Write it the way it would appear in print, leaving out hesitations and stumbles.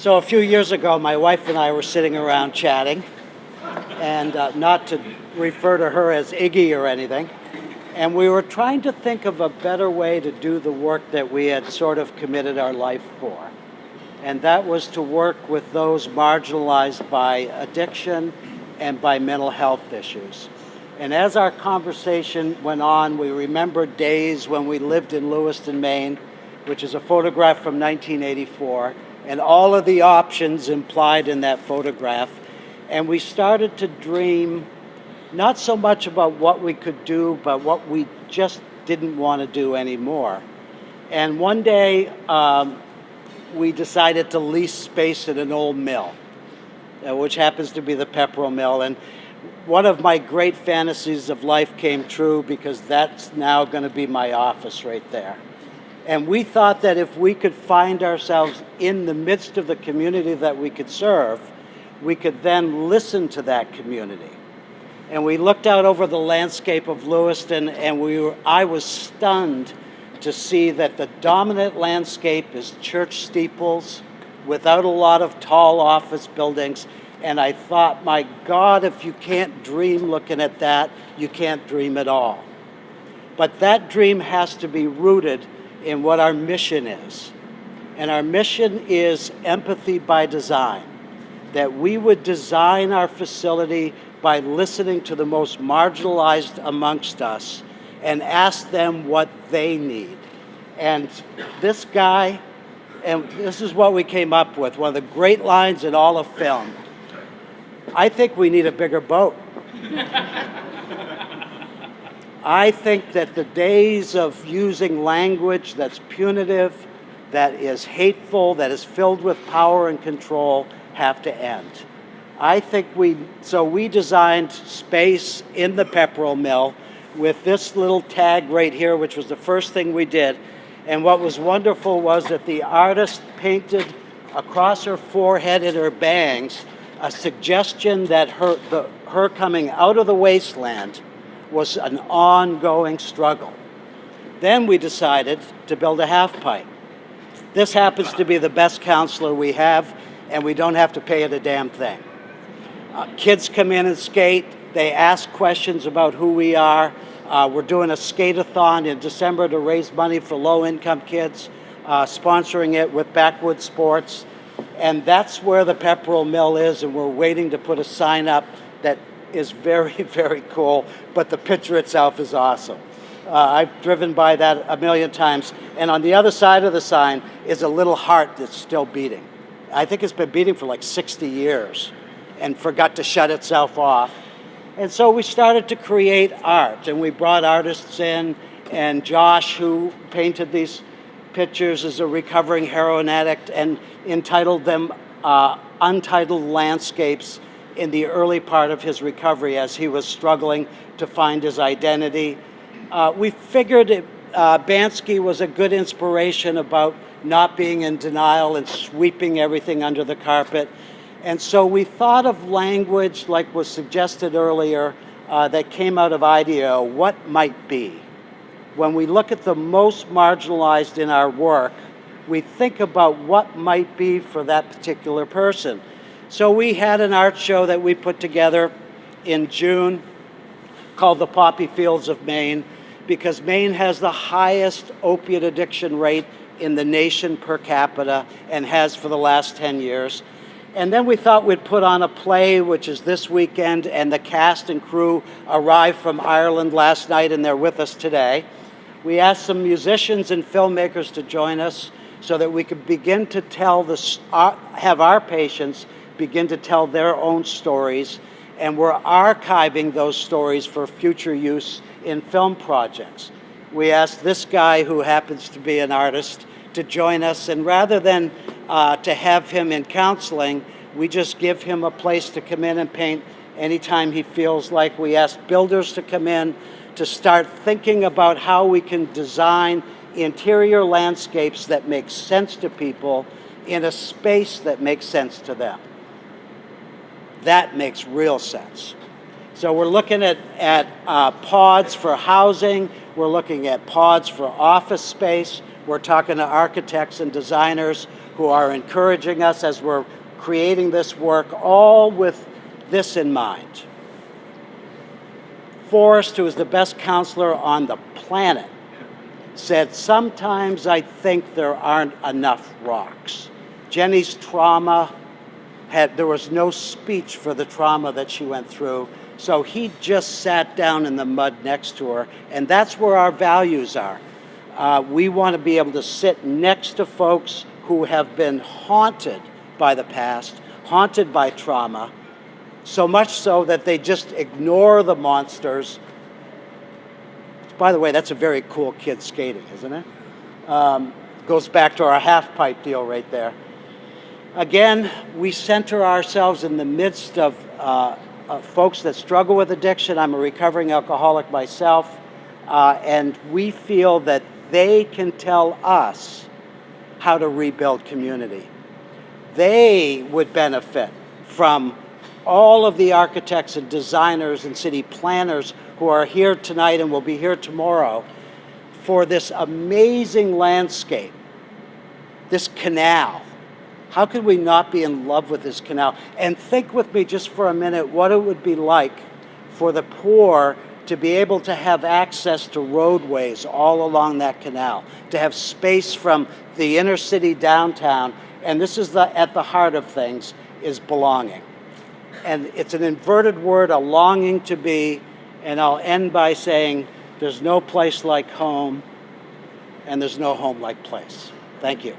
So a few years ago, my wife and I were sitting around chatting, and not to refer to her as Iggy or anything, and we were trying to think of a better way to do the work that we had sort of committed our life for. And that was to work with those marginalized by addiction and by mental health issues. And as our conversation went on, we remembered days when we lived in Lewiston, Maine, which is a photograph from 1984, and all of the options implied in that photograph. And we started to dream not so much about what we could do, but what we just didn't want to do anymore. And one day, we decided to lease space at an old mill, which happens to be the Pepperell Mill. And one of my great fantasies of life came true, because that's now going to be my office right there. And we thought that if we could find ourselves in the midst of the community that we could serve, we could then listen to that community. And we looked out over the landscape of Lewiston, and I was stunned to see that the dominant landscape is church steeples without a lot of tall office buildings. And I thought, my God, if you can't dream looking at that, you can't dream at all. But that dream has to be rooted in what our mission is. And our mission is empathy by design, that we would design our facility by listening to the most marginalized amongst us and ask them what they need. And this guy, and this is what we came up with, one of the great lines in all of film: I think we need a bigger boat. I think that the days of using language that's punitive, that is hateful, that is filled with power and control have to end. So we designed space in the Pepperell Mill with this little tag right here, which was the first thing we did. And what was wonderful was that the artist painted across her forehead and her bangs a suggestion that her coming out of the wasteland was an ongoing struggle. Then we decided to build a half pipe. This happens to be the best counselor we have, and we don't have to pay it a damn thing. Kids come in and skate. They ask questions about who we are. We're doing a skate-a-thon in December to raise money for low-income kids, sponsoring it with Backwoods Sports. And that's where the Pepperell Mill is, and we're waiting to put a sign up that is very, very cool, but the picture itself is awesome. I've driven by that a million times, and on the other side of the sign is a little heart that's still beating. I think it's been beating for like 60 years and forgot to shut itself off. And so we started to create art, and we brought artists in, and Josh, who painted these pictures, is a recovering heroin addict, and entitled them Untitled Landscapes in the early part of his recovery as he was struggling to find his identity. We figured Bansky was a good inspiration about not being in denial and sweeping everything under the carpet. And so we thought of language, like was suggested earlier, that came out of IDEO, what might be. When we look at the most marginalized in our work, we think about what might be for that particular person. So we had an art show that we put together in June called The Poppy Fields of Maine, because Maine has the highest opiate addiction rate in the nation per capita and has for the last 10 years. And then we thought we'd put on a play, which is this weekend, and the cast and crew arrived from Ireland last night, and they're with us today. We asked some musicians and filmmakers to join us so that we could begin to have our patients begin to tell their own stories, and we're archiving those stories for future use in film projects. We asked this guy, who happens to be an artist, to join us, and rather than to have him in counseling, we just give him a place to come in and paint anytime he feels like. We ask builders to come in to start thinking about how we can design interior landscapes that make sense to people in a space that makes sense to them. That makes real sense. So we're looking at pods for housing. We're looking at pods for office space. We're talking to architects and designers who who are encouraging us as we're creating this work, all with this in mind. Forrest, who is the best counselor on the planet, said, sometimes I think there aren't enough rocks. Jenny's trauma there was no speech for the trauma that she went through, so he just sat down in the mud next to her, and that's where our values are. We want to be able to sit next to folks who have been haunted by the past, haunted by trauma, so much so that they just ignore the monsters. By the way, that's a very cool kid skating, isn't it? Goes back to our half-pipe deal right there. Again, we center ourselves in the midst of folks that struggle with addiction. I'm a recovering alcoholic myself, and we feel that they can tell us how to rebuild community. They would benefit from all of the architects and designers and city planners who are here tonight and will be here tomorrow for this amazing landscape, this canal. How could we not be in love with this canal? And think with me just for a minute what it would be like for the poor to be able to have access to roadways all along that canal, to have space from the inner city downtown. And this is at the heart of things, is belonging. And it's an inverted word, a longing to be, and I'll end by saying there's no place like home, and there's no home like place. Thank you.